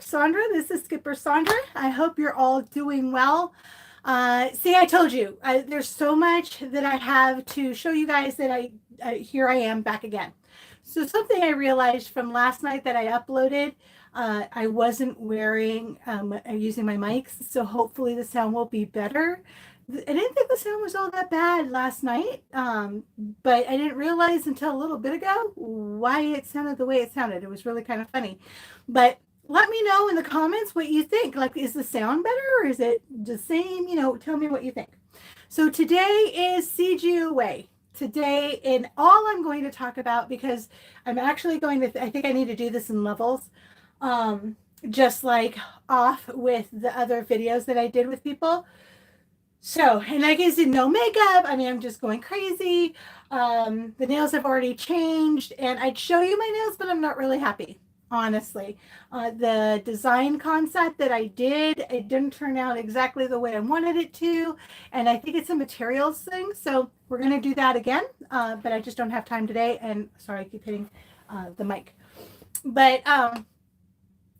Sandra. This is Skipper Sandra. I hope you're all doing well. See, I told you, there's so much that I have to show you guys that here I am back again. So something I realized from last night that I uploaded, I wasn't using my mics, so hopefully the sound will be better. I didn't think the sound was all that bad last night, but I didn't realize until a little bit ago why it sounded the way it sounded. It was really kind of funny. But let me know in the comments what you think. Like, is the sound better or is it the same? Tell me what you think. So today is CGOA. Today, and all I'm going to talk about, because I'm actually going to, I think I need to do this in levels, just like off with the other videos that I did with people. So, and I guess no makeup. I mean, I'm just going crazy. The nails have already changed, and I'd show you my nails, but I'm not really happy, honestly. The design concept that I did, it didn't turn out exactly the way I wanted it to, and I think it's a materials thing. So we're going to do that again, but I just don't have time today. And sorry, I keep hitting the mic. But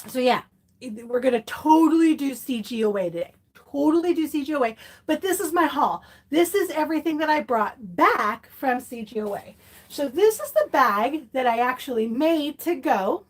so yeah, we're going to totally do CGOA today. Totally do CGOA, but this is my haul. This is everything that I brought back from CGOA. So this is the bag that I actually made to go.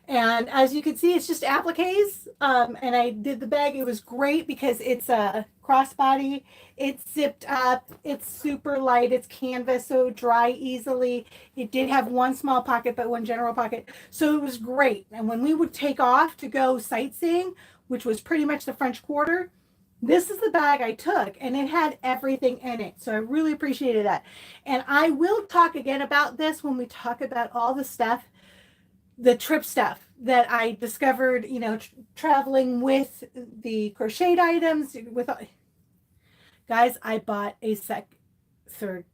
And as you can see, it's just appliques. And I did the bag. It was great because it's a crossbody. It's zipped up. It's super light. It's canvas, so dry easily. It did have one small pocket, but one general pocket. So it was great. And when we would take off to go sightseeing, which was pretty much the French Quarter, this is the bag I took, and it had everything in it. So I really appreciated that. And I will talk again about this when we talk about all the stuff, the trip stuff that I discovered, traveling with the crocheted items. Guys, I bought a third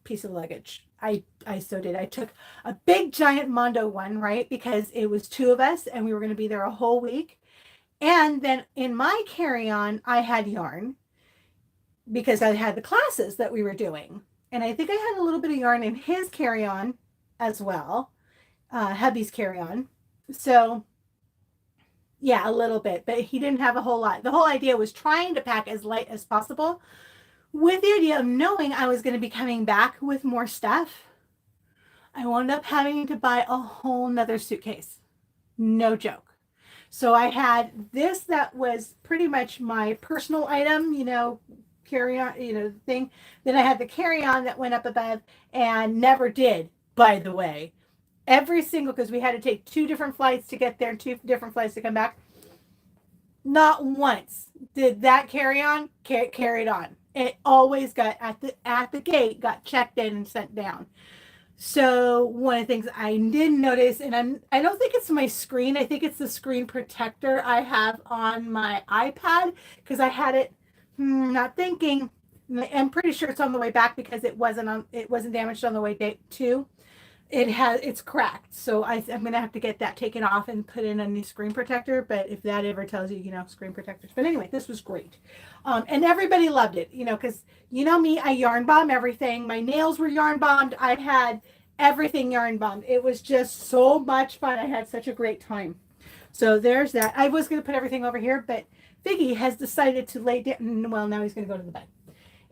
piece of luggage. I so did. I took a big giant Mondo one, right? Because it was two of us and we were going to be there a whole week. And then in my carry-on, I had yarn because I had the classes that we were doing. And I think I had a little bit of yarn in his carry-on as well, hubby's carry-on. So yeah, a little bit, but he didn't have a whole lot. The whole idea was trying to pack as light as possible, with the idea of knowing I was going to be coming back with more stuff. I wound up having to buy a whole nother suitcase. No joke. So I had this that was pretty much my personal item, carry-on, thing. Then I had the carry-on that went up above and never did, by the way. Every single, because we had to take 2 different flights to get there and 2 different flights to come back. Not once did that carry-on carried on. It always got at the gate, got checked in and sent down. So one of the things I didn't notice, and I don't think it's my screen. I think it's the screen protector I have on my iPad, because I had it, not thinking. I'm pretty sure it's on the way back because it wasn't damaged on the way too. It's cracked, so I'm gonna have to get that taken off and put in a new screen protector. But if that ever tells you, screen protectors. But anyway, this was great, and everybody loved it, because me, I yarn bomb everything. My nails were yarn bombed. I had everything yarn bombed. It was just so much fun. I had such a great time. So there's that. I was gonna put everything over here, but Figgy has decided to lay down. Well, now he's gonna go to the bed.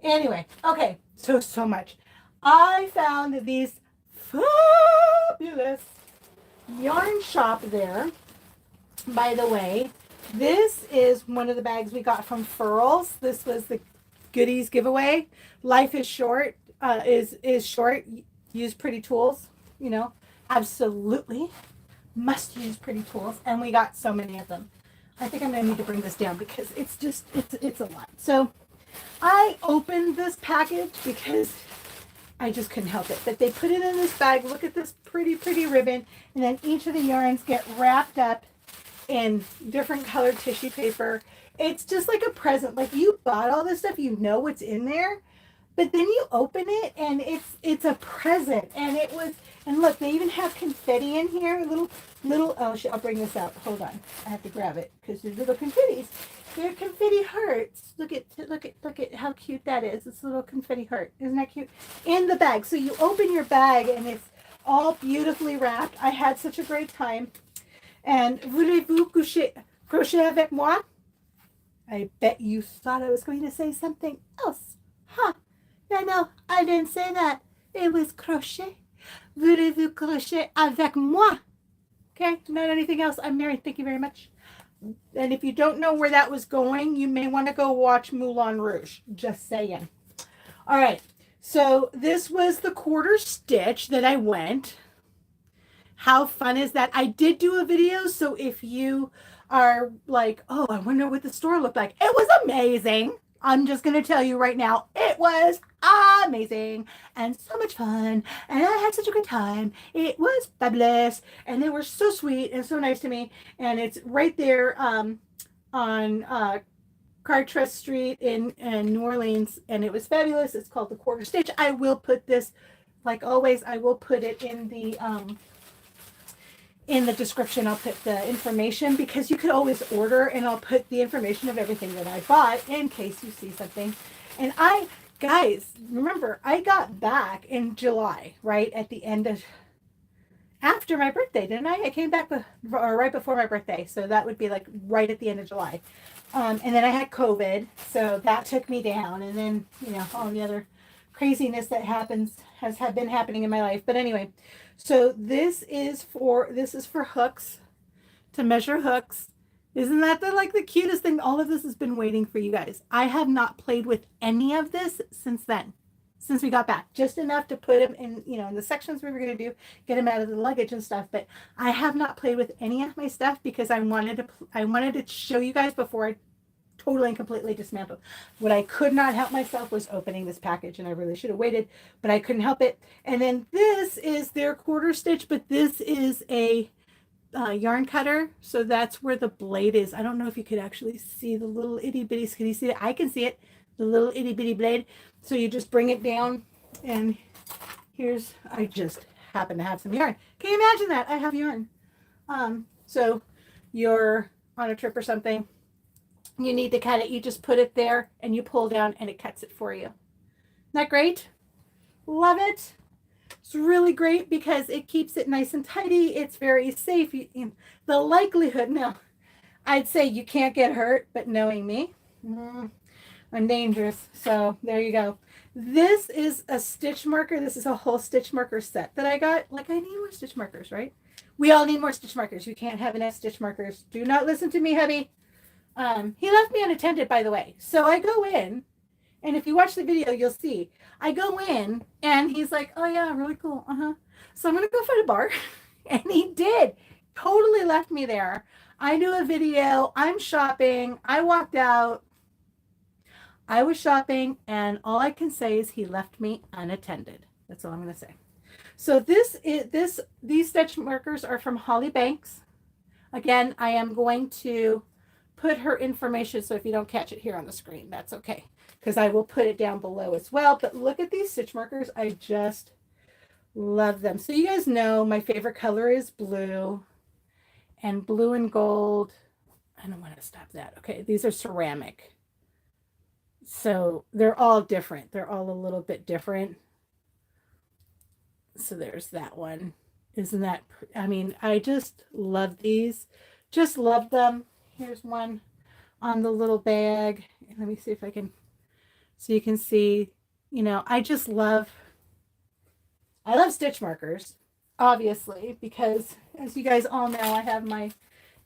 Anyway, okay, so much. I found these fabulous yarn shop there. By the way, this is one of the bags we got from Furls. This was the goodies giveaway. Life is short, is short. Use pretty tools, absolutely must use pretty tools. And we got so many of them. I think I'm gonna need to bring this down because it's a lot. So I opened this package because I just couldn't help it. But they put it in this bag. Look at this pretty ribbon. And then each of the yarns get wrapped up in different colored tissue paper. It's just like a present. Like, you bought all this stuff, what's in there. But then you open it and it's a present. And look, they even have confetti in here. I'll bring this out. Hold on. I have to grab it because there's little confettis. They're confetti hearts. Look at how cute that is. This little confetti heart. Isn't that cute? In the bag. So you open your bag and it's all beautifully wrapped. I had such a great time. And voulez-vous crochet avec moi? I bet you thought I was going to say something else. Huh. Yeah, no, I didn't say that. It was crochet. Voulez-vous crochet avec moi? Okay, not anything else. I'm married. Thank you very much. And if you don't know where that was going, you may want to go watch Moulin Rouge. Just saying. All right. So this was the quarter stitch that I went. How fun is that? I did do a video. So if you are like, oh, I wonder what the store looked like. It was amazing. I'm just going to tell you right now, it was amazing and so much fun. And I had such a good time. It was fabulous. And they were so sweet and so nice to me. And it's right there on Carteret Street in New Orleans. And it was fabulous. It's called the Quarter Stitch. I will put this, like always, I will put it in the description. I'll put the information because you could always order, and I'll put the information of everything that I bought in case you see something. And guys, remember, I got back in July, right at the end of, after my birthday, didn't I? I came back right before my birthday. So that would be like right at the end of July. And then I had COVID. So that took me down. And then, you know, all the other craziness that has been happening in my life. But anyway, so this is for hooks, to measure hooks. Isn't that the cutest thing? All of this has been waiting for you guys. I have not played with any of this since then, since we got back, just enough to put them in, you know, in the sections we were going to do, get them out of the luggage and stuff. But I have not played with any of my stuff because I wanted to show you guys before I totally and completely dismantled. What I could not help myself was opening this package, and I really should have waited, but I couldn't help it. And then this is their quarter stitch, but this is a yarn cutter, so that's where the blade is. I don't know if you could actually see the little itty bitty. Can you see it? I can see it, the little itty bitty blade. So you just bring it down, and here's, I just happen to have some yarn. Can you imagine that? I have yarn. So you're on a trip or something, you need to cut it, you just put it there and you pull down and it cuts it for you. Isn't that great? Love it. It's really great because it keeps it nice and tidy. It's very safe. The likelihood, now, I'd say you can't get hurt, but knowing me, I'm dangerous. So there you go. This is a stitch marker. This is a whole stitch marker set that I got. Like, I need more stitch markers, right? We all need more stitch markers. You can't have enough stitch markers. Do not listen to me, hubby. He left me unattended, by the way. So I go in, and if you watch the video, you'll see. I go in, and he's like, oh, yeah, really cool. So I'm going to go find a bar. And he did. Totally left me there. I do a video. I'm shopping. I walked out. I was shopping, and all I can say is he left me unattended. That's all I'm going to say. So these stitch markers are from Holly Banks. Again, I am going to put her information, so if you don't catch it here on the screen, that's okay, because I will put it down below as well. But look at these stitch markers. I just love them. So you guys know my favorite color is blue, and blue and gold. I don't want to stop that. Okay, these are ceramic. So they're all different. They're all a little bit different. So there's that one. Isn't that, I mean, I just love these. Just love them. Here's one on the little bag. Let me see if I can, so you can see, you know, I love stitch markers, obviously, because as you guys all know, I have my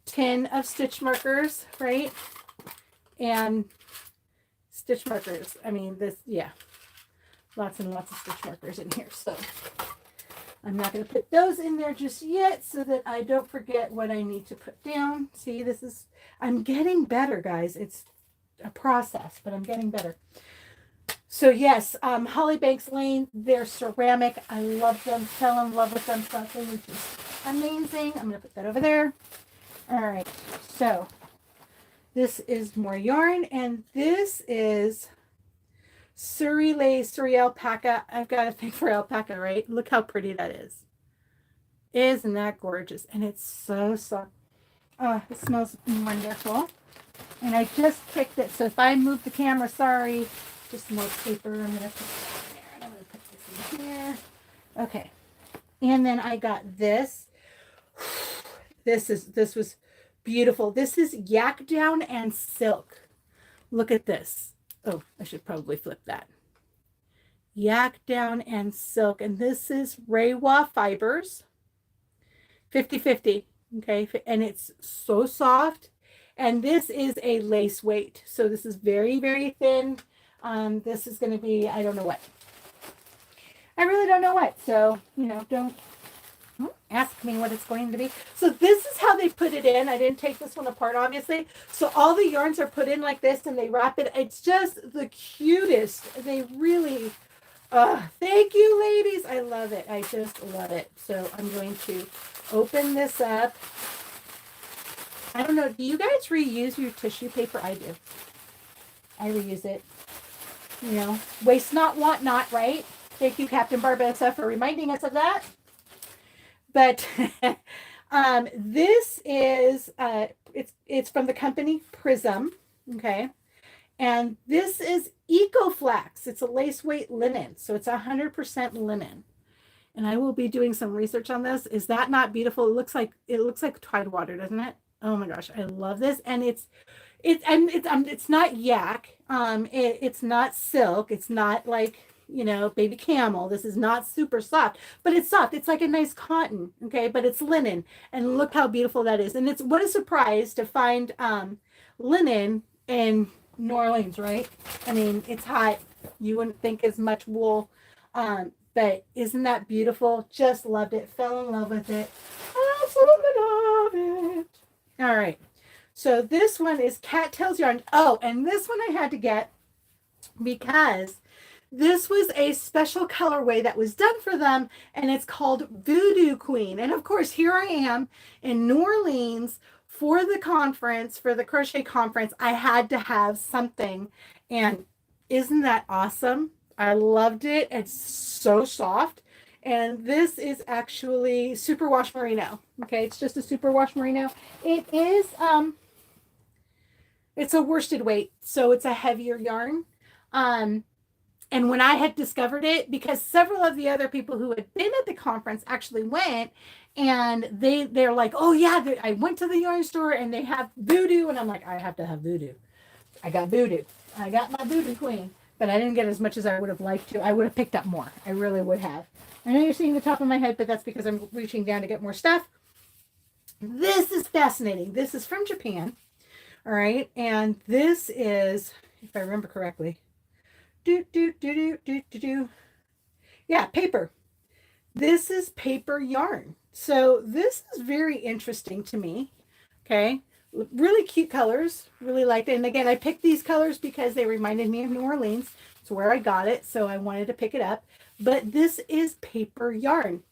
tin of stitch markers, right? And stitch markers, I mean, this, yeah, lots and lots of stitch markers in here. So I'm not going to put those in there just yet so that I don't forget what I need to put down. See, this is, I'm getting better, guys. It's a process, but I'm getting better. So yes, Holly Banks Lane, they're ceramic. I love them. Fell in love with them. Something which is amazing. I'm going to put that over there. All right. So this is more yarn, and this is Surrey alpaca. I've got a thing for alpaca, right? Look how pretty that is. Isn't that gorgeous? And it's so soft. Oh, it smells wonderful. And I just picked it. So if I move the camera, sorry, just more paper. I'm going to put that there. And I'm going to put this in here. Okay. And then I got this. This was beautiful. This is yak down and silk. Look at this. Oh, I should probably flip that. Yak down and silk. And this is Reiwa fibers. 50-50. Okay. And it's so soft. And this is a lace weight. So this is very, very thin. This is going to be, I don't know what. I really don't know what. So, you know, don't ask me what it's going to be. So this is how they put it in. I didn't take this one apart, obviously. So all the yarns are put in like this and they wrap it. It's just the cutest. They really, thank you, ladies. I love it. I just love it. So I'm going to open this up. I don't know. Do you guys reuse your tissue paper? I do. I reuse it. You know, waste not, want not, right? Thank you, Captain Barbosa, for reminding us of that. But this is, it's from the company Prism, okay? And this is EcoFlex. It's a lace weight linen, so it's 100% linen. And I will be doing some research on this. Is that not beautiful? It looks like Tide water, doesn't it? Oh my gosh, I love this. And it's not yak. It's not silk. It's not like, you know, baby camel. This is not super soft, but it's soft. It's like a nice cotton, okay? But it's linen, and look how beautiful that is. And it's, what a surprise to find linen in New Orleans, right? I mean, it's hot. You wouldn't think as much wool, but isn't that beautiful? Just loved it. Fell in love with it. Absolutely love it. All right. So this one is Cattails yarn. Oh, and this one I had to get because this was a special colorway that was done for them, and it's called Voodoo Queen. And of course, here I am in New Orleans for the conference, for the crochet conference. I had to have something, and isn't that awesome? I loved it. It's so soft. And this is actually Superwash Merino. Okay, it's just a Superwash Merino. It is, it's a worsted weight, so it's a heavier yarn. And when I had discovered it, because several of the other people who had been at the conference actually went, and they're like, oh yeah, I went to the yarn store and they have Voodoo, and I'm like, I have to have Voodoo. I got Voodoo. I got my Voodoo Queen, but I didn't get as much as I would have liked to. I would have picked up more. I really would have. I know you're seeing the top of my head, but that's because I'm reaching down to get more stuff. This is fascinating. This is from Japan. All right. And this is, if I remember correctly, yeah, paper. This is paper yarn. So this is very interesting to me. Okay. Really cute colors. Really liked it. And again, I picked these colors because they reminded me of New Orleans. It's where I got it. So I wanted to pick it up. But this is paper yarn.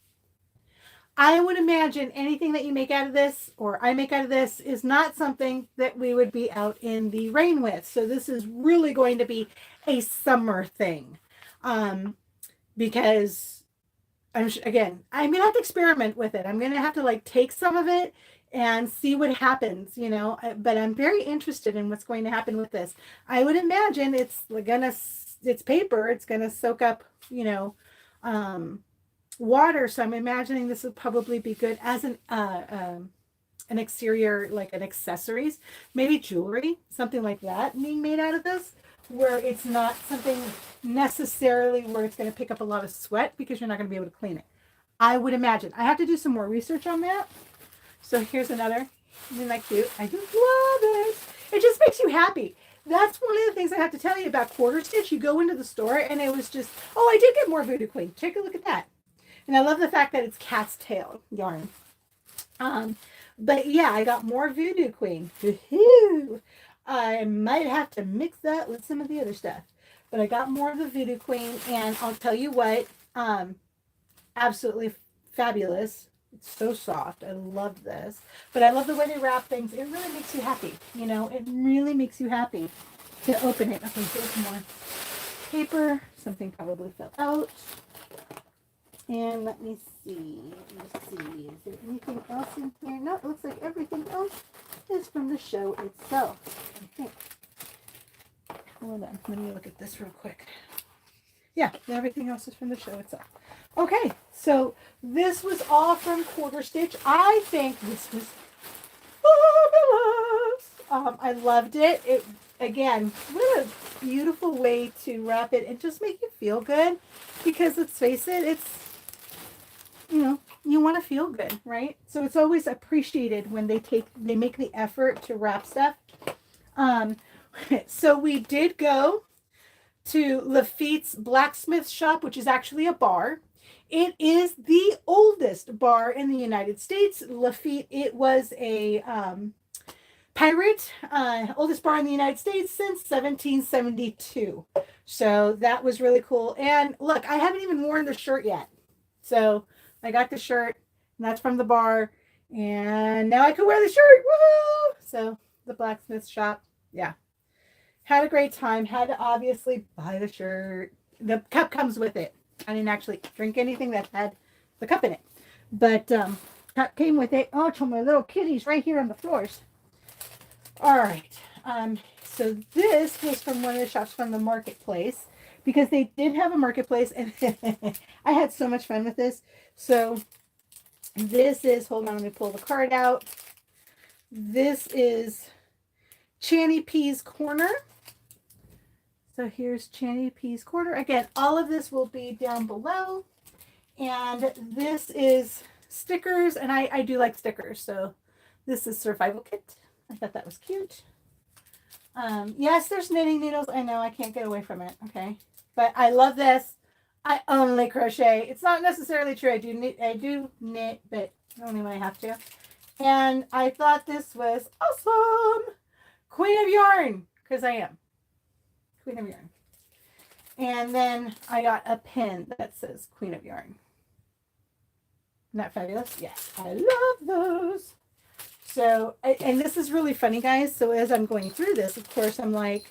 I would imagine anything that you make out of this, or I make out of this, is not something that we would be out in the rain with. So this is really going to be a summer thing. Because I'm going to have to experiment with it. I'm going to have to like take some of it and see what happens, you know, but I'm very interested in what's going to happen with this. I would imagine it's paper. It's going to soak up, you know, water. So I'm imagining this would probably be good as an exterior, like an accessories, maybe jewelry, something like that being made out of this, where it's not something necessarily where it's going to pick up a lot of sweat because you're not going to be able to clean it. I would imagine. I have to do some more research on that. So here's another. Isn't that cute? I just love it. It just makes you happy. That's one of the things I have to tell you about quarter stitch. You go into the store and it was just, oh, I did get more Voodoo Queen. Take a look at that. And I love the fact that it's cat's tail yarn. But yeah, I got more Voodoo Queen. I might have to mix that with some of the other stuff. But I got more of the Voodoo Queen, and I'll tell you what, absolutely fabulous. It's so soft. I love this. But I love the way they wrap things. It really makes you happy. You know, it really makes you happy to open it. Okay, here's more paper. Something probably fell out. And let me see. Is there anything else in here? No, it looks like everything else is from the show itself, I think. Hold on. Let me look at this real quick. Yeah, everything else is from the show itself. Okay, so this was all from Quarter Stitch. I think this was I loved it. It again, what a beautiful way to wrap it and just make you feel good. Because let's face it, it's, you know, you want to feel good, right? So it's always appreciated when they make the effort to wrap stuff. So we did go to Lafitte's blacksmith shop, which is actually a bar. It is the oldest bar in the United States. Lafitte, it was a pirate, oldest bar in the United States since 1772. So that was really cool. And look, I haven't even worn the shirt yet. So I got the shirt, and that's from the bar. And now I can wear the shirt. Woohoo! So the blacksmith shop, yeah. Had a great time. Had to obviously buy the shirt. The cup comes with it. I didn't actually drink anything that had the cup in it. But cup came with it. Oh, to my little kitties right here on the floors. All right. So this was from one of the shops from the marketplace, because they did have a marketplace, and I had so much fun with this. So this is, hold on, let me pull the card out. This is Channy P's Corner. So here's Channy P's Corner. Again, all of this will be down below. And this is stickers, and I do like stickers. So this is Survival Kit. I thought that was cute. Yes, there's knitting needles. I know, I can't get away from it. Okay. But I love this. I only crochet. It's not necessarily true. I do knit, but only when I have to. And I thought this was awesome. Queen of Yarn, because I am. Queen of Yarn. And then I got a pin that says Queen of Yarn. Isn't that fabulous? Yes, I love those. So, and this is really funny, guys. So as I'm going through this, of course, I'm like,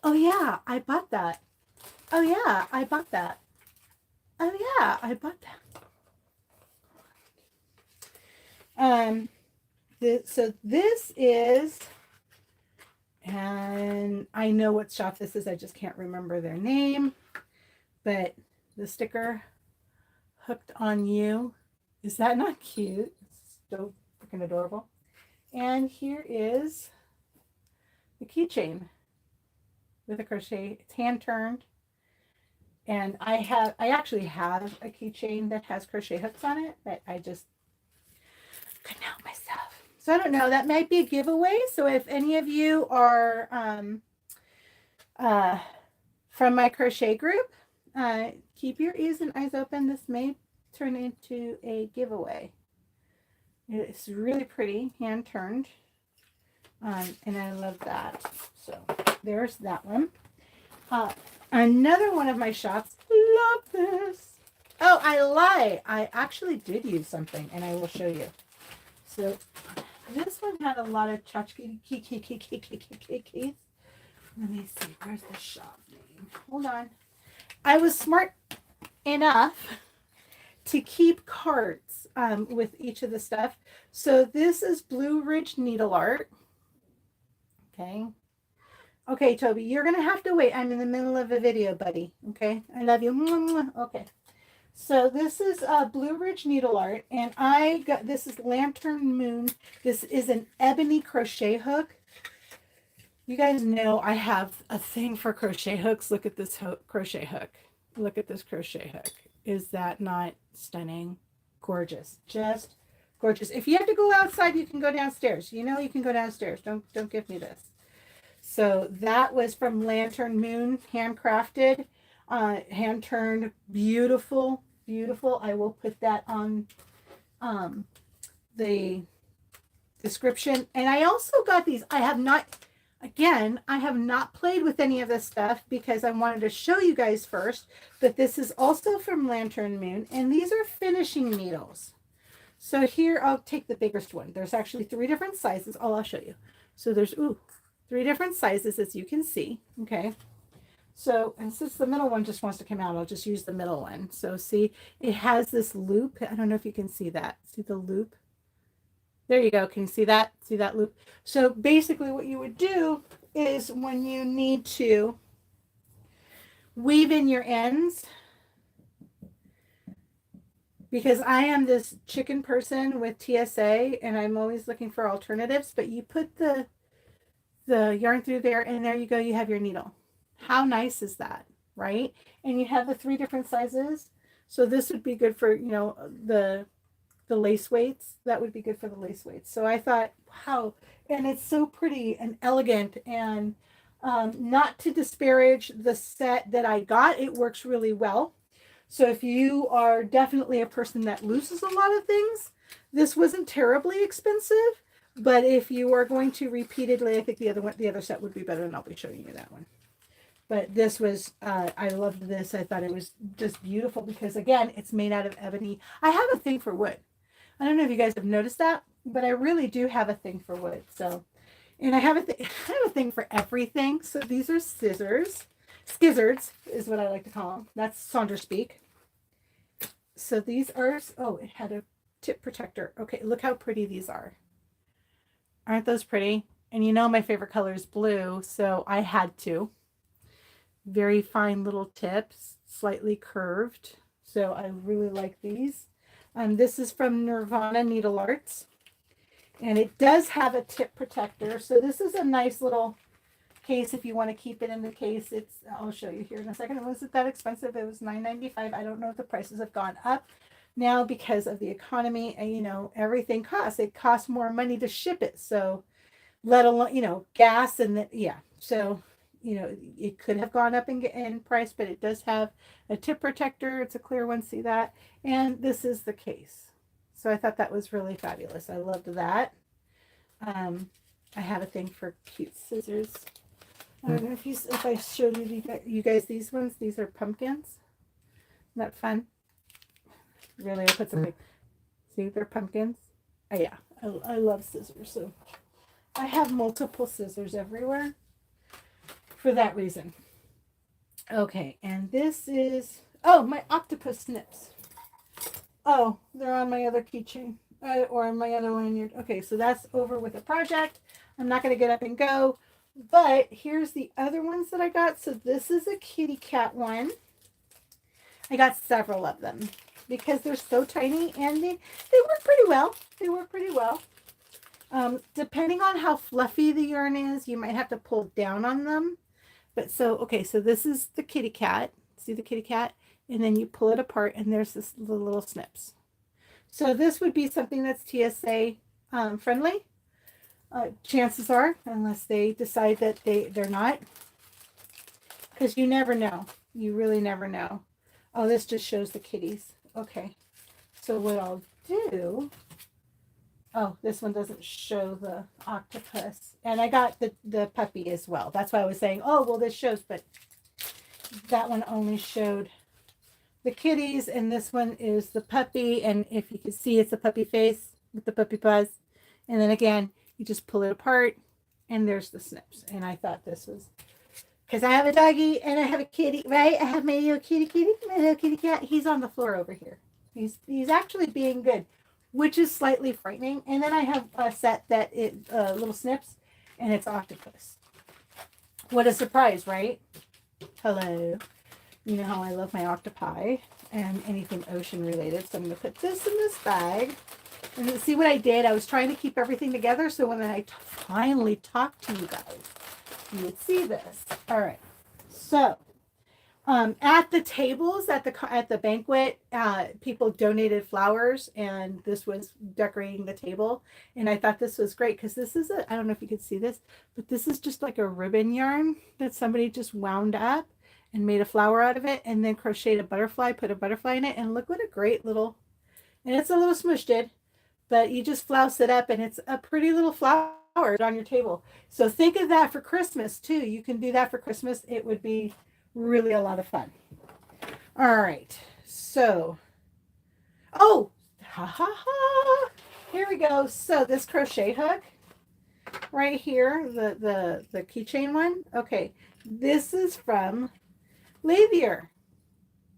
oh yeah, I bought that. Oh yeah, I bought that. Oh yeah, I bought that. So this is, and I know what shop this is, I just can't remember their name, but the sticker, Hooked on You. Is that not cute? It's so freaking adorable. And here is the keychain with a crochet. It's hand turned. And I actually have a keychain that has crochet hooks on it, but I just couldn't help myself. So I don't know, that might be a giveaway. So if any of you are from my crochet group, keep your ears and eyes open. This may turn into a giveaway. It's really pretty, hand turned. And I love that. So there's that one. Another one of my shops. Love this. Oh, I lie. I actually did use something, and I will show you. So this one had a lot of tchotchkes. Let me see. Where's the shop name? Hold on. I was smart enough to keep cards with each of the stuff. So this is Blue Ridge Needle Art. Okay. Okay, Toby, you're going to have to wait. I'm in the middle of a video, buddy. Okay. I love you. Okay. So this is Blue Ridge Needle Art, and I got, this is Lantern Moon. This is an ebony crochet hook. You guys know I have a thing for crochet hooks. Look at this crochet hook. Look at this crochet hook. Is that not stunning? Gorgeous. Just gorgeous. If you have to go outside, you can go downstairs. You know you can go downstairs. Don't give me this. So that was from Lantern Moon, handcrafted, hand turned, beautiful, beautiful. I will put that on the description. And I also got these. I have not played with any of this stuff because I wanted to show you guys first, but this is also from Lantern Moon, and these are finishing needles. So here, I'll take the biggest one. There's actually 3 different sizes. Oh, I'll show you. So there's, 3 different sizes, as you can see. Okay. So, and since the middle one just wants to come out, I'll just use the middle one. So see, it has this loop. I don't know if you can see that. See the loop? There you go. Can you see that? See that loop? So basically what you would do is when you need to weave in your ends, because I am this chicken person with TSA and I'm always looking for alternatives, but you put the the yarn through there, and there you go, you have your needle. How nice is that, right? And you have the 3 different sizes. So this would be good for, you know, the lace weights. That would be good for the lace weights. So I thought, wow, and it's so pretty and elegant, and not to disparage the set that I got, it works really well. So if you are definitely a person that loses a lot of things, this wasn't terribly expensive. But if you are going to repeatedly, I think the other set would be better, and I'll be showing you that one. But this was, I loved this. I thought it was just beautiful because, again, it's made out of ebony. I have a thing for wood. I don't know if you guys have noticed that, but I really do have a thing for wood. So, and I have a thing for everything. So these are scissors. Skizzards is what I like to call them. That's Sandra speak. So these are, oh, it had a tip protector. Okay, look how pretty these are. Aren't those pretty? And you know my favorite color is blue, so I had to. Very fine little tips, slightly curved. So I really like these. This is from Nirvana Needle Arts. And it does have a tip protector. So this is a nice little case if you want to keep it in the case. It's, I'll show you here in a second. It wasn't that expensive. It was $9.95. I don't know if the prices have gone up now because of the economy. And, you know, everything costs. It costs more money to ship it. So let alone, you know, gas and the, yeah. So, you know, it could have gone up in price, but it does have a tip protector. It's a clear one. See that? And this is the case. So I thought that was really fabulous. I loved that. I have a thing for cute scissors. I don't know if I showed you guys these ones. These are pumpkins. Isn't that fun? Really, I put some big, see, they're pumpkins. Oh, yeah, I love scissors. So I have multiple scissors everywhere for that reason. Okay, and this is, oh, my octopus snips. Oh, they're on my other keychain or on my other lanyard. Okay, so that's over with the project. I'm not going to get up and go, but here's the other ones that I got. So this is a kitty cat one. I got several of them because they're so tiny and they work pretty well. They work pretty well. Depending on how fluffy the yarn is, you might have to pull down on them. But so, okay, so this is the kitty cat. See the kitty cat? And then you pull it apart and there's this little snips. So this would be something that's TSA friendly. Chances are, unless they decide that they're not. Because you never know. You really never know. Oh, this just shows the kitties. Okay. So what I'll do, oh, this one doesn't show the octopus. And I got the puppy as well. That's why I was saying, oh, well, this shows, but that one only showed the kitties, and this one is the puppy. And if you can see, it's a puppy face with the puppy paws. And then again, you just pull it apart, and there's the snips. And I thought this was, because I have a doggy and I have a kitty, right? I have my little my little kitty cat. He's on the floor over here. He's actually being good, which is slightly frightening. And then I have a set that little snips, and it's octopus. What a surprise, right? Hello. You know how I love my octopi and anything ocean related. So I'm going to put this in this bag. And see what I did? I was trying to keep everything together so when I finally talk to you guys, you would see this. All right. So at the tables at the banquet, people donated flowers, and this was decorating the table. And I thought this was great because this is I don't know if you could see this, but this is just like a ribbon yarn that somebody just wound up and made a flower out of it, and then crocheted a butterfly, put a butterfly in it, and look what a great little, and it's a little smooshed, but you just flouse it up, and it's a pretty little flower on your table. So think of that for Christmas too. You can do that for Christmas. It would be really a lot of fun. All right, so, oh, here we go. So this crochet hook right here, the keychain one. Okay, this is from Leither.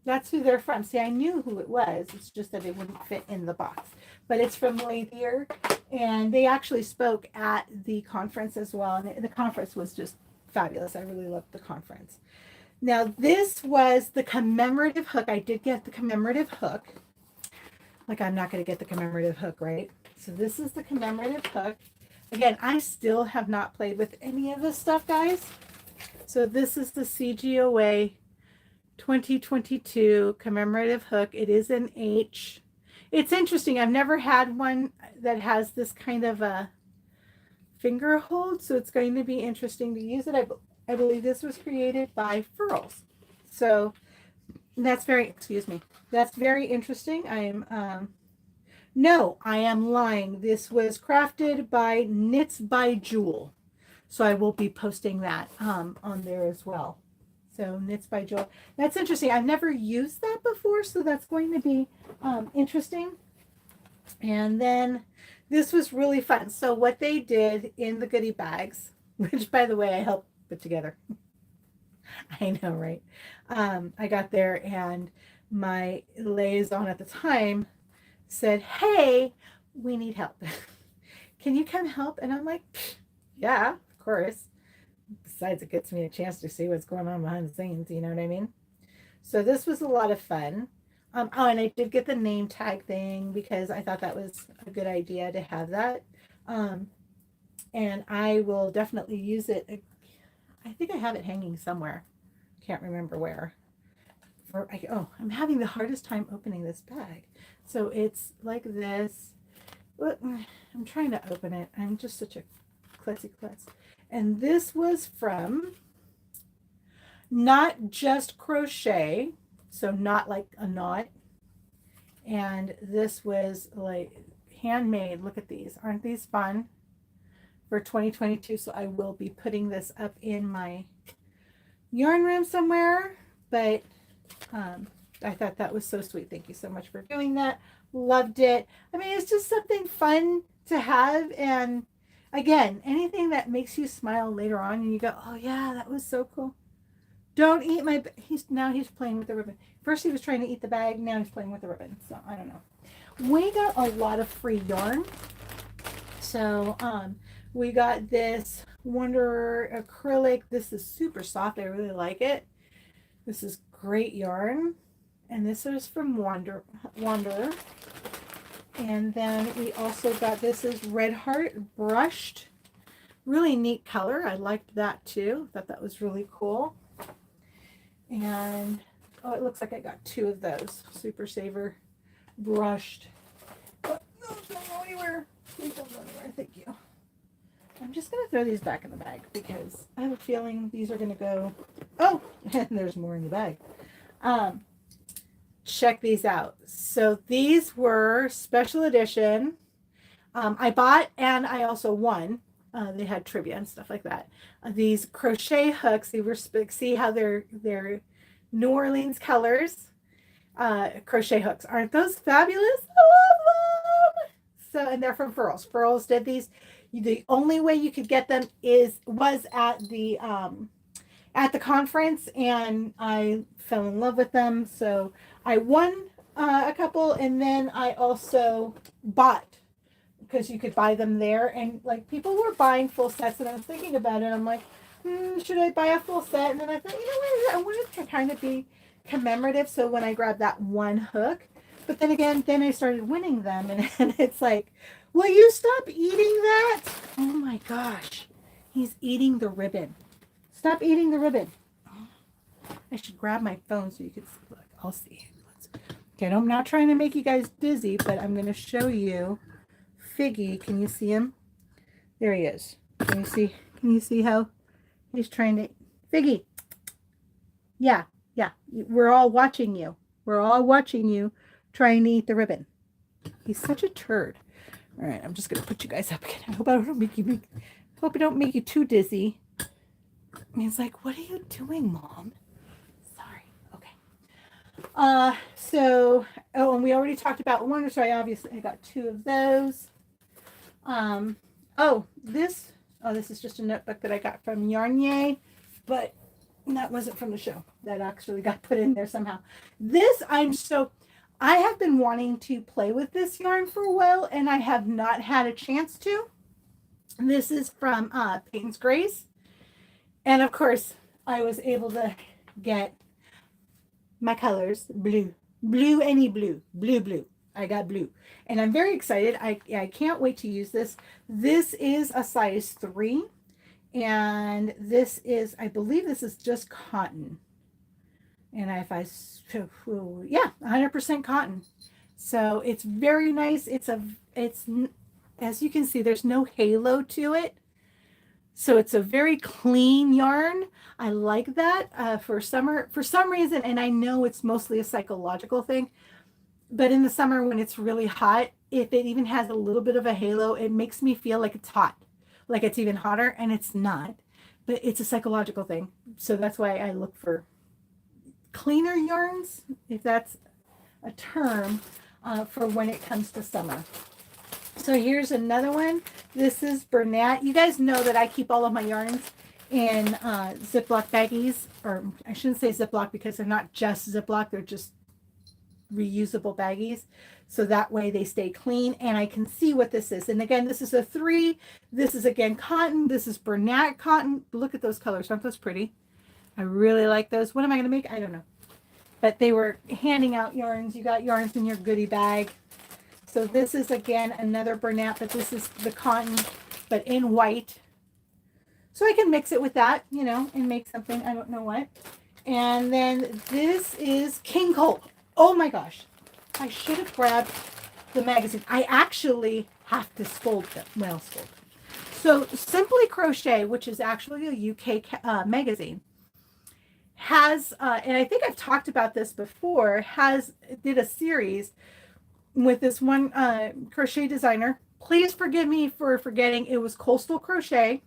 That's who they're from. See, I knew who it was. It's just that it wouldn't fit in the box. But it's from Leither, and they actually spoke at the conference as well. And the conference was just fabulous. I really loved the conference. Now, this was the commemorative hook. I did get the commemorative hook. Like, I'm not going to get the commemorative hook, right? So this is the commemorative hook. Again, I still have not played with any of this stuff, guys. So this is the CGOA 2022 commemorative hook. It is an H. It's interesting. I've never had one that has this kind of a finger hold, so it's going to be interesting to use it. I believe this was created by Furls. So that's very, excuse me, that's very interesting. No, I am lying. This was crafted by Knits by Jewl. So I will be posting that on there as well. So Knits by Jewl. That's interesting. I've never used that before, so that's going to be interesting. And then this was really fun. So what they did in the goodie bags, which by the way, I helped put together. I know, right? I got there and my liaison at the time said, hey, we need help. Can you come help? And I'm like, yeah, of course. Besides, it gets me a chance to see what's going on behind the scenes. You know what I mean? So this was a lot of fun. Oh, and I did get the name tag thing because I thought that was a good idea to have that. And I will definitely use it. I think I have it hanging somewhere. Can't remember where. I'm having the hardest time opening this bag. So it's like this. I'm trying to open it. I'm just such a klutzy klutz. And this was from Not Just Crochet. So not like a knot. And this was like handmade. Look at these. Aren't these fun? For 2022. So I will be putting this up in my yarn room somewhere. But I thought that was so sweet. Thank you so much for doing that. Loved it. I mean, it's just something fun to have. And again, anything that makes you smile later on and you go, oh yeah, that was so cool. Don't eat my, he's playing with the ribbon. First he was trying to eat the bag. Now he's playing with the ribbon. So I don't know. We got a lot of free yarn. So we got this Wanderer acrylic. This is super soft. I really like it. This is great yarn. And this is from Wanderer. And then we also got, this is Red Heart brushed. Really neat color. I liked that too. Thought that was really cool. And oh, it looks like I got two of those. Super Saver brushed. Oh, those don't go anywhere. Please don't go anywhere. Thank you. I'm just going to throw these back in the bag because I have a feeling these are going to go. Oh, and there's more in the bag. Check these out. So these were special edition. I bought and I also won. They had trivia and stuff like that. These crochet hooks. They were, see how they're New Orleans colors. Crochet hooks. Aren't those fabulous? I love them. So, and they're from Furls. Furls did these. The only way you could get them was at the conference, and I fell in love with them. So I won a couple, and then I also bought, because you could buy them there, and like people were buying full sets, and I was thinking about it. I'm like, should I buy a full set? And then I thought, you know what, I wanted to kind of be commemorative. So when I grabbed that one hook, but then again, then I started winning them, and it's like, will you stop eating that? Oh my gosh, he's eating the ribbon. Stop eating the ribbon. I should grab my phone so you can see. Look, I'll see. Okay, I'm not trying to make you guys dizzy, but I'm going to show you Figgy. Can you see him? There he is. Can you see? Can you see how he's trying to? Figgy. Yeah. We're all watching you. We're all watching you trying to eat the ribbon. He's such a turd. All right, I'm just going to put you guys up again. I hope I don't make you. Hope I don't make you too dizzy. And he's like, what are you doing, Mom? Sorry. Okay. So, oh, and we already talked about Wonder, so obviously I got two of those. This is just a notebook that I got from Yarnier, but that wasn't from the show. That actually got put in there somehow. I have been wanting to play with this yarn for a while, and I have not had a chance to. This is from Patons Grace. And of course, I was able to get my colors, blue, any blue, blue. I got blue. And I'm very excited. I can't wait to use this. This is a size 3. And this is, I believe this is just cotton. And if I, yeah, 100% cotton. So it's very nice. It's, as you can see, there's no halo to it. So it's a very clean yarn. I like that for summer. For some reason, and I know it's mostly a psychological thing, but in the summer when it's really hot, if it even has a little bit of a halo, it makes me feel like it's hot, like it's even hotter, and it's not. But it's a psychological thing. So that's why I look for cleaner yarns, if that's a term, for when it comes to summer. So here's another one. This is Bernat. You guys know that I keep all of my yarns in Ziploc baggies, or I shouldn't say Ziploc because they're not just Ziploc, they're just reusable baggies. So that way they stay clean and I can see what this is. And again, this is a 3. This is again cotton. This is Bernat cotton. Look at those colors. Aren't those pretty? I really like those. What am I going to make? I don't know. But they were handing out yarns. You got yarns in your goodie bag. So this is, again, another Bernat, but this is the cotton, but in white. So I can mix it with that, you know, and make something. I don't know what. And then this is King Cole. Oh, my gosh. I should have grabbed the magazine. I actually have to scold them. Well, scold them. So Simply Crochet, which is actually a UK magazine, has, and I think I've talked about this before, did a series with this one crochet designer. Please forgive me for forgetting. It was Coastal Crochet.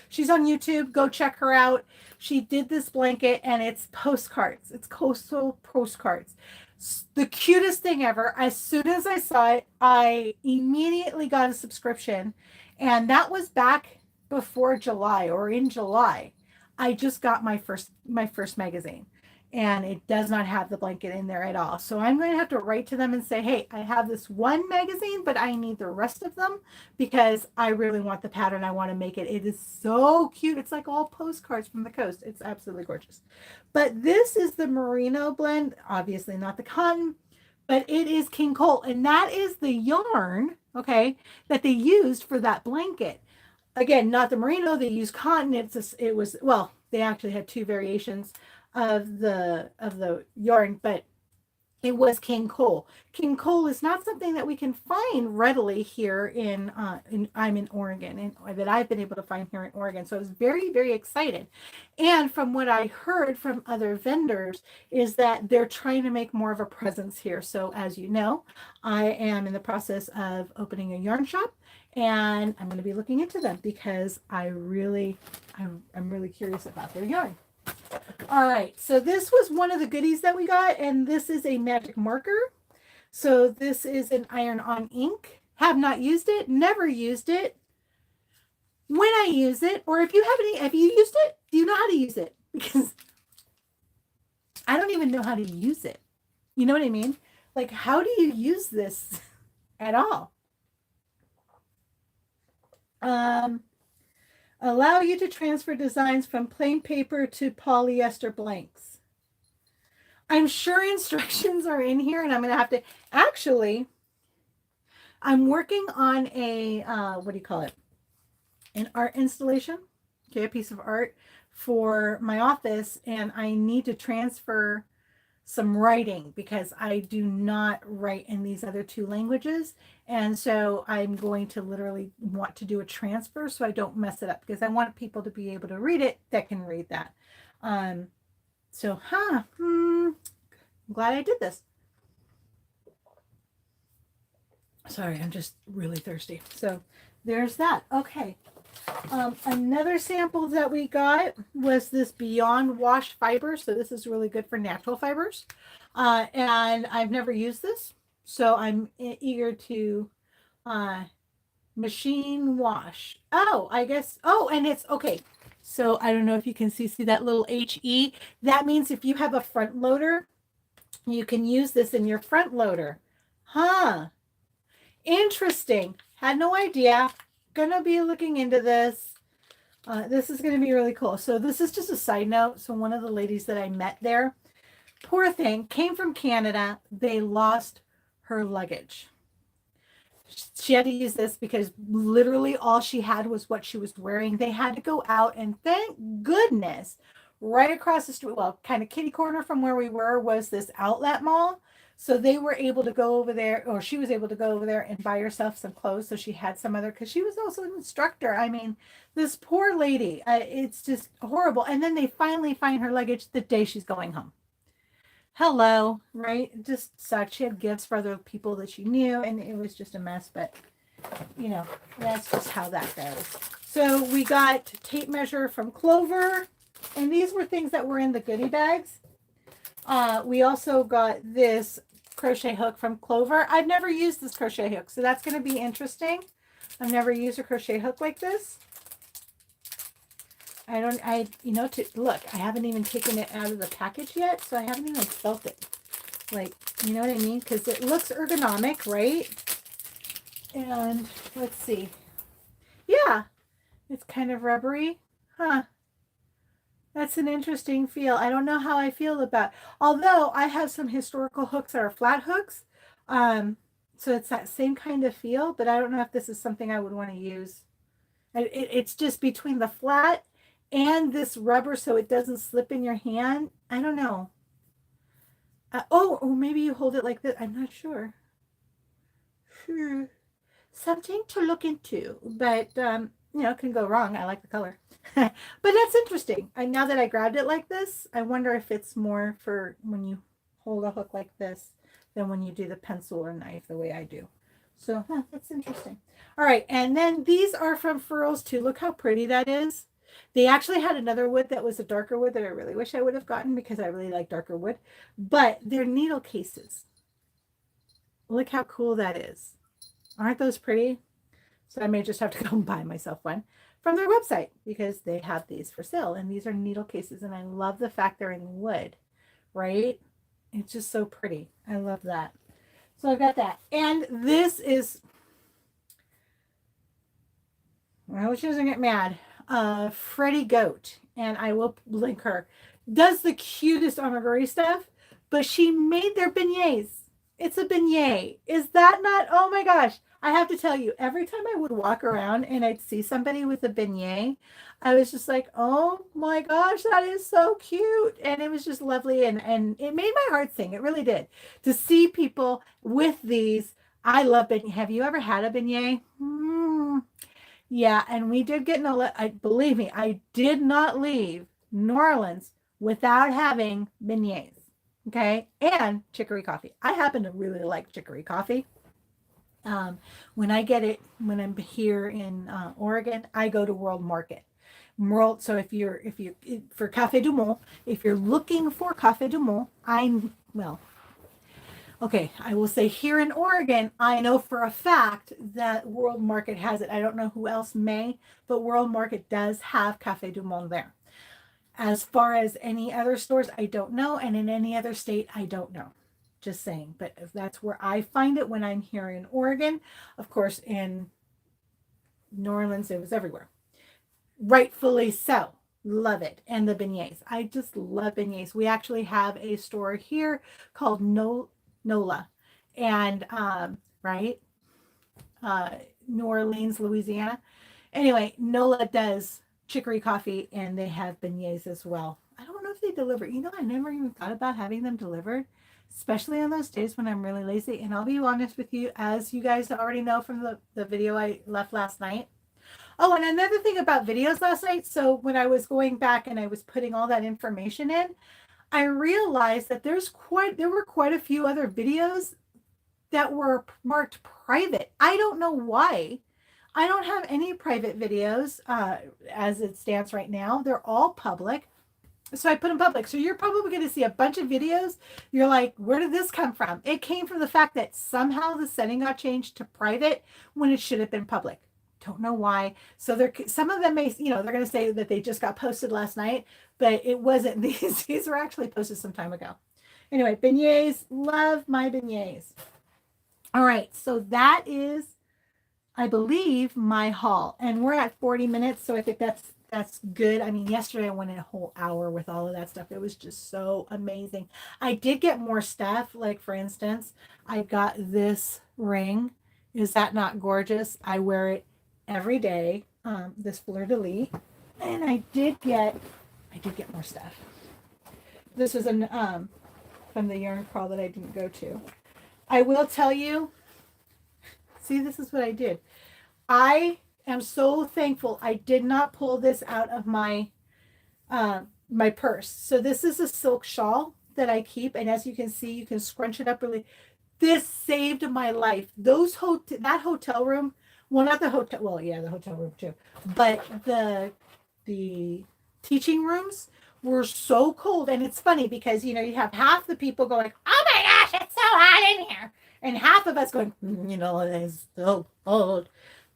She's on YouTube. Go check her out. She did this blanket and it's postcards. It's coastal postcards. The cutest thing ever. As soon as I saw it, I immediately got a subscription. And that was back before July, or in July. I just got my first magazine. And it does not have the blanket in there at all. So I'm going to have to write to them and say, hey, I have this one magazine, but I need the rest of them because I really want the pattern. I want to make it. It is so cute. It's like all postcards from the coast. It's absolutely gorgeous. But this is the Merino blend. Obviously not the cotton, but it is King Cole. And that is the yarn, okay, that they used for that blanket. Again, not the Merino. They used cotton. They actually had 2 variations of the yarn, but it was King Cole. King Cole is not something that we can find readily here I'm in Oregon, and that I've been able to find here in Oregon. So I was very, very excited. And from what I heard from other vendors is that they're trying to make more of a presence here. So as you know, I am in the process of opening a yarn shop, and I'm going to be looking into them because I'm really curious about their yarn. All right, so this was one of the goodies that we got, and this is a magic marker. So this is an iron-on ink. Have not used it, never used it. When I use it, or if you have you used it? Do you know how to use it? Because I don't even know how to use it. You know what I mean? Like, how do you use this at all? Allow you to transfer designs from plain paper to polyester blanks. I'm sure instructions are in here, and I'm going to have to, actually, I'm working on a, what do you call it? An art installation, okay, a piece of art for my office, and I need to transfer some writing because I do not write in these other 2 languages. And so I'm going to literally want to do a transfer so I don't mess it up, because I want people to be able to read it that can read that. I'm glad I did this. Sorry, I'm just really thirsty. So there's that. Okay. Another sample that we got was this Beyond Wash fiber. So this is really good for natural fibers. And I've never used this. So I'm eager to machine wash. Oh, I guess. Oh, and it's okay. So I don't know if you can see that little HE. That means if you have a front loader, you can use this in your front loader. Huh. Interesting. Had no idea. Gonna be looking into this. This is gonna be really cool. So this is just a side note. So one of the ladies that I met there, poor thing, came from Canada. They lost her luggage. She had to use this because literally all she had was what she was wearing. They had to go out, and thank goodness, right across the street, well, kind of kitty corner from where we were, was this outlet mall. So they were able to go over there, or she was able to go over there and buy herself some clothes. So she had some other, because she was also an instructor. I mean, this poor lady, it's just horrible. And then they finally find her luggage the day she's going home. Hello, right? It just sucked. She had gifts for other people that she knew, and it was just a mess, but you know, that's just how that goes. So we got tape measure from Clover, and these were things that were in the goodie bags. We also got this crochet hook from Clover. I've never used this crochet hook, so that's going to be interesting. I've never used a crochet hook like this. Look, I haven't even taken it out of the package yet, so I haven't even felt it. Like, you know what I mean? Because it looks ergonomic, right? And let's see. Yeah, it's kind of rubbery. Huh. That's an interesting feel. I don't know how I feel about, although I have some historical hooks that are flat hooks. So it's that same kind of feel, but I don't know if this is something I would want to use. It's just between the flat and this rubber so it doesn't slip in your hand. I don't know. Or maybe you hold it like this. I'm not sure. Something to look into, but it can go wrong. I like the color. But that's interesting. Now that I grabbed it like this, I wonder if it's more for when you hold a hook like this than when you do the pencil or knife the way I do. So that's interesting. All right, and then these are from Furls too. Look how pretty that is. They actually had another wood that was a darker wood that I really wish I would have gotten because I really like darker wood. But they're needle cases. Look how cool that is. Aren't those pretty? So I may just have to go and buy myself one from their website because they have these for sale. And these are needle cases. And I love the fact they're in wood, right? It's just so pretty. I love that. So I've got that. And this is, I wish she doesn't get mad. Freddie Goat, and I will link her, does the cutest amigurumi stuff, but she made their beignets. It's a beignet. Is that not? Oh my gosh. I have to tell you, every time I would walk around and I'd see somebody with a beignet, I was just like, oh my gosh, that is so cute. And it was just lovely. And it made my heart sing. It really did. To see people with these. I love beignet. Have you ever had a beignet? Yeah, and we did get believe me, I did not leave New Orleans without having beignets. Okay, and chicory coffee. I happen to really like chicory coffee. When I'm here in Oregon, I go to World Market. So if you for Café du Monde, if you're looking for Café du Monde, okay, I will say here in Oregon, I know for a fact that World Market has it. I don't know who else may, but World Market does have Café du Monde there. As far as any other stores, I don't know. And in any other state, I don't know. Just saying. But if that's where I find it when I'm here in Oregon. Of course, in New Orleans, it was everywhere. Rightfully so. Love it. And the beignets. I just love beignets. We actually have a store here called NOLA. And, New Orleans, Louisiana. Anyway, NOLA does chicory coffee and they have beignets as well. I don't know if they deliver. I never even thought about having them delivered, especially on those days when I'm really lazy. And I'll be honest with you, as you guys already know from the video I left last night. Oh, and another thing about videos last night. So when I was going back and I was putting all that information in, I realized that there were quite a few other videos that were marked private. I don't know why. I don't have any private videos as it stands right now. They're all public. So I put them public. So you're probably going to see a bunch of videos. You're like, where did this come from? It came from the fact that somehow the setting got changed to private when it should have been public. Don't know why. So some of them may, they're going to say that they just got posted last night, but it wasn't. These were actually posted some time ago. Anyway, beignets. Love my beignets. All right. So that is, I believe, my haul. And we're at 40 minutes. So I think that's that's good. I mean, yesterday I went in a whole hour with all of that stuff. It was just so amazing. I did get more stuff. Like, for instance, I got this ring. Is that not gorgeous? I wear it every day. This fleur-de-lis. And I did get more stuff. This was from the yarn crawl that I didn't go to. I will tell you, see, this is what I did. I am so thankful I did not pull this out of my my purse. So this is a silk shawl that I keep, and as you can see, you can scrunch it up really. This saved my life. That hotel room, well, not the hotel, well, yeah, the hotel room too, but the teaching rooms were so cold. And it's funny because, you know, you have half the people going, oh my gosh, it's so hot in here, and half of us going, you know, it is so cold.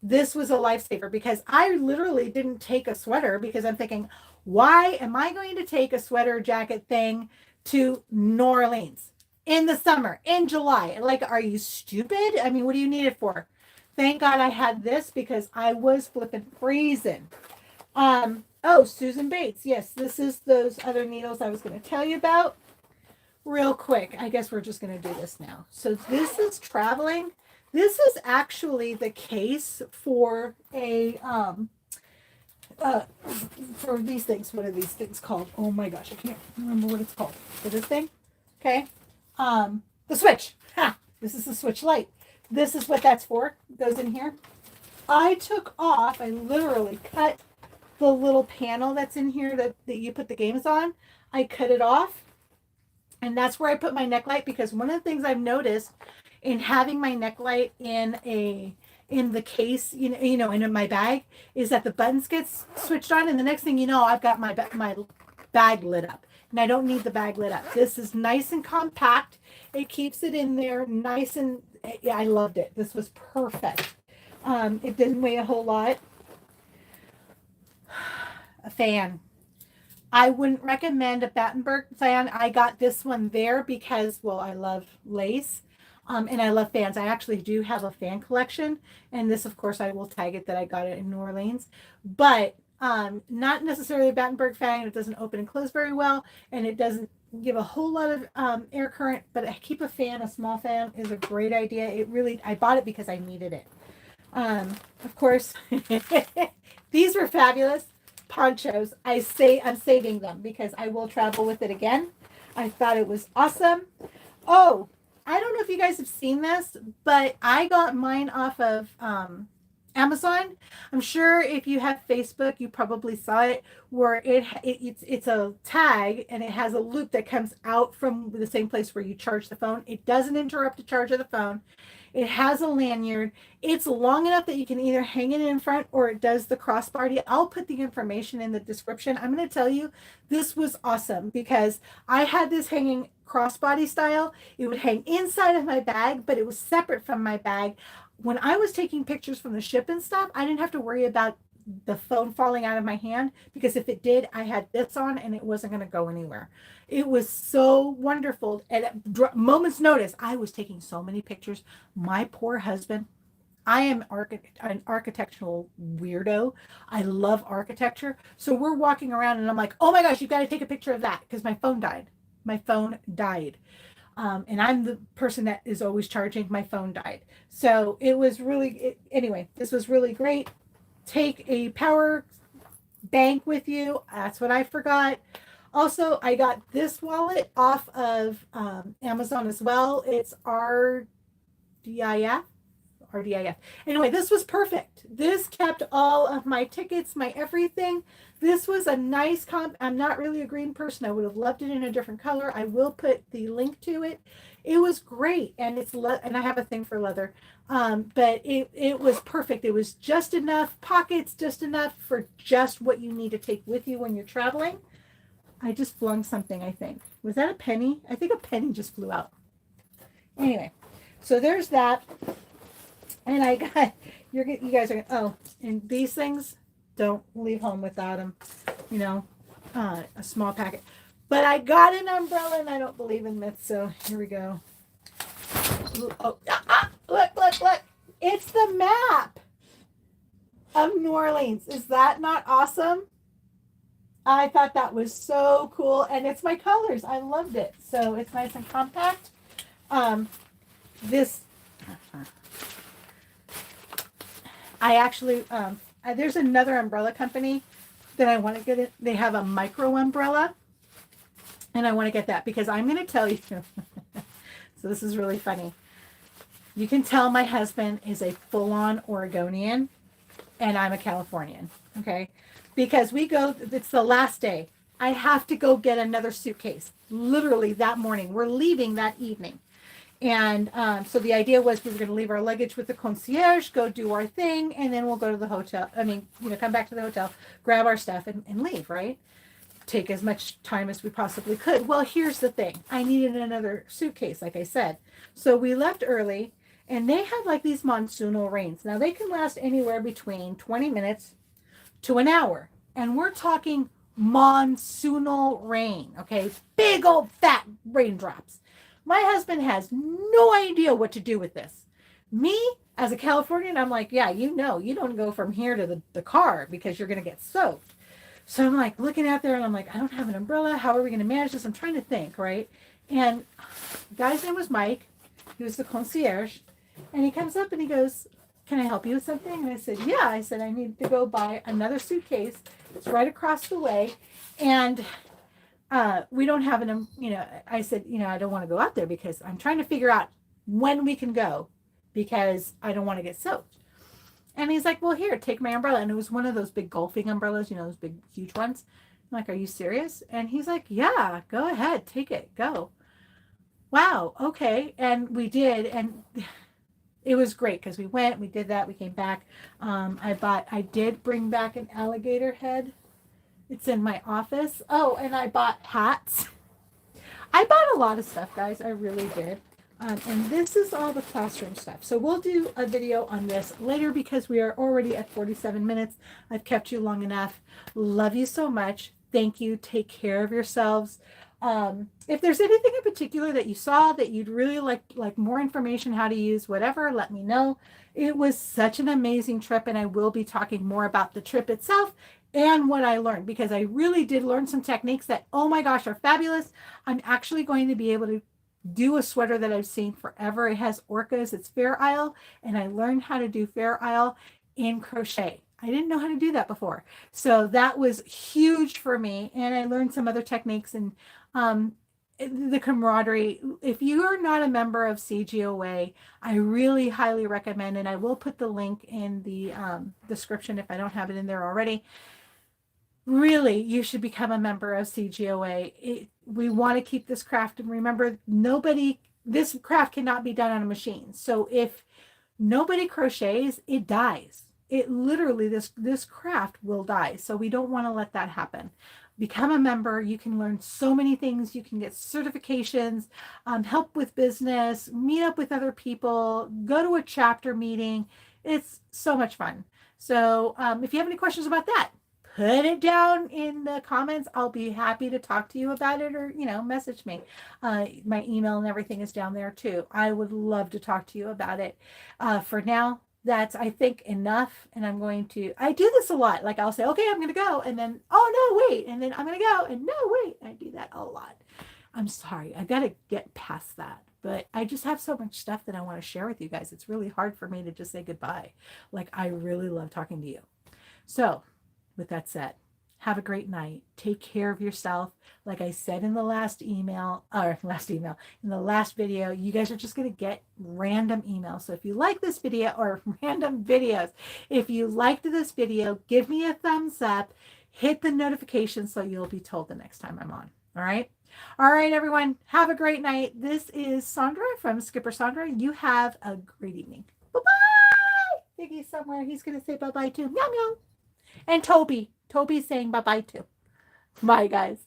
This was a lifesaver because I literally didn't take a sweater because I'm thinking, why am I going to take a sweater jacket thing to New Orleans in the summer, in July? Like, are you stupid? I mean, what do you need it for? Thank God I had this because I was flipping freezing. Oh, Susan Bates. Yes, this is those other needles I was going to tell you about. Real quick, I guess we're just going to do this now. So this is traveling. This is actually the case for a for these things. What are these things called? Oh my gosh, I can't remember what it's called. For this thing, okay. The switch. Ha! This is the switch light. This is what that's for. It goes in here. I took off. I literally cut the little panel that's in here that you put the games on. I cut it off, and that's where I put my neck light, because one of the things I've noticed in having my neck light in the case, you know, in my bag, is that the buttons get switched on, and the next thing you know, I've got my bag lit up, and I don't need the bag lit up. This is nice and compact. It keeps it in there nice, and yeah, I loved it. This was perfect. It didn't weigh a whole lot. A fan. I wouldn't recommend a Battenberg fan. I got this one there because, well, I love lace. And I love fans. I actually do have a fan collection. And this, of course, I will tag it that I got it in New Orleans. But not necessarily a Battenberg fan. It doesn't open and close very well. And it doesn't give a whole lot of air current. But I keep a fan. A small fan is a great idea. I bought it because I needed it. Of course, these were fabulous ponchos. I'm saving them because I will travel with it again. I thought it was awesome. Oh, I don't know if you guys have seen this, but I got mine off of Amazon. I'm sure if you have Facebook, you probably saw it, where it's a tag and it has a loop that comes out from the same place where you charge the phone. It doesn't interrupt the charge of the phone. It has a lanyard. It's long enough that you can either hang it in front or it does the crossbar. I'll put the information in the description. I'm going to tell you, this was awesome because I had this hanging crossbody style. It would hang inside of my bag, but it was separate from my bag. When I was taking pictures from the ship and stuff, I didn't have to worry about the phone falling out of my hand, because if it did, I had this on and it wasn't going to go anywhere. It was so wonderful. And at moment's notice, I was taking so many pictures. My poor husband, I am an architectural weirdo. I love architecture. So we're walking around and I'm like, oh my gosh, you've got to take a picture of that, because my phone died. My phone died. And I'm the person that is always charging. My phone died. So it was anyway, this was really great. Take a power bank with you. That's what I forgot. Also, I got this wallet off of Amazon as well. It's RDIF. Anyway, this was perfect. This kept all of my tickets, my everything. This was a nice comp. I'm not really a green person. I would have loved it in a different color. I will put the link to it. It was great, and and I have a thing for leather. But it was perfect. It was just enough pockets, just enough for just what you need to take with you when you're traveling. I just flung something, I think. Was that a penny? I think a penny just flew out. Anyway, so there's that. And I got, you guys are, oh, and these things, don't leave home without them. You know, a small packet. But I got an umbrella, and I don't believe in myths, so here we go. Oh, look. It's the map of New Orleans. Is that not awesome? I thought that was so cool, and it's my colors. I loved it. So it's nice and compact. This, I actually, there's another umbrella company that I want to get it. They have a micro umbrella, and I want to get that because I'm going to tell you. So this is really funny. You can tell my husband is a full-on Oregonian, and I'm a Californian. Okay, because we go. It's the last day. I have to go get another suitcase. Literally that morning. We're leaving that evening. And so the idea was we were going to leave our luggage with the concierge, go do our thing, and then we'll go to the hotel. I mean, come back to the hotel, grab our stuff, and leave, right? Take as much time as we possibly could. Well, here's the thing. I needed another suitcase, like I said. So we left early, and they have like these monsoonal rains. Now, they can last anywhere between 20 minutes to an hour. And we're talking monsoonal rain, okay? Big old fat raindrops. My husband has no idea what to do with this. Me, as a Californian, I'm like, yeah, you don't go from here to the car because you're going to get soaked. So I'm like looking out there and I'm like, I don't have an umbrella. How are we going to manage this? I'm trying to think, right? And the guy's name was Mike. He was the concierge. And he comes up and he goes, can I help you with something? And I said, yeah. I said, I need to go buy another suitcase. It's right across the way. And we don't have an, I said, I don't want to go out there because I'm trying to figure out when we can go because I don't want to get soaked. And he's like, well, here, take my umbrella. And it was one of those big golfing umbrellas, those big, huge ones. I'm like, are you serious? And he's like, yeah, go ahead, take it, go. Wow, okay. And we did. And it was great because we went, we did that, we came back. I did bring back an alligator head. It's in my office. Oh, and I bought hats. I bought a lot of stuff, guys. I really did. And this is all the classroom stuff. So we'll do a video on this later because we are already at 47 minutes. I've kept you long enough. Love you so much. Thank you. Take care of yourselves. If there's anything in particular that you saw that you'd really like more information, how to use, whatever, let me know. It was such an amazing trip, and I will be talking more about the trip itself and what I learned because I really did learn some techniques that, oh my gosh, are fabulous. I'm actually going to be able to do a sweater that I've seen forever. It has orcas. It's Fair Isle, and I learned how to do Fair Isle in crochet. I didn't know how to do that before. So that was huge for me, and I learned some other techniques and the camaraderie. If you are not a member of CGOA, I really highly recommend, and I will put the link in the description if I don't have it in there already. Really, you should become a member of CGOA. We want to keep this craft, and remember, this craft cannot be done on a machine. So if nobody crochets, it dies. It literally, this craft will die. So we don't want to let that happen. Become a member. You can learn so many things. You can get certifications, help with business, meet up with other people, go to a chapter meeting. It's so much fun. So if you have any questions about that, put it down in the comments. I'll be happy to talk to you about it, or message me. My email and everything is down there too. I would love to talk to you about it. For now, that's, I think, enough. And I do this a lot. Like I'll say, okay, I'm going to go. And then, oh no, wait. And then I'm going to go. And no, wait. I do that a lot. I'm sorry. I got to get past that. But I just have so much stuff that I want to share with you guys. It's really hard for me to just say goodbye. Like, I really love talking to you. So with that said, have a great night. Take care of yourself. Like I said in the last video, in the last video, you guys are just going to get random emails. So if you like this video, or random videos, if you liked this video, give me a thumbs up, hit the notification so you'll be told the next time I'm on. All right. All right, everyone. Have a great night. This is Sandra from Skipper Sandra. You have a great evening. Bye-bye. Biggy's somewhere. He's going to say bye-bye too. Meow, meow. And Toby's saying bye-bye too. Bye, guys.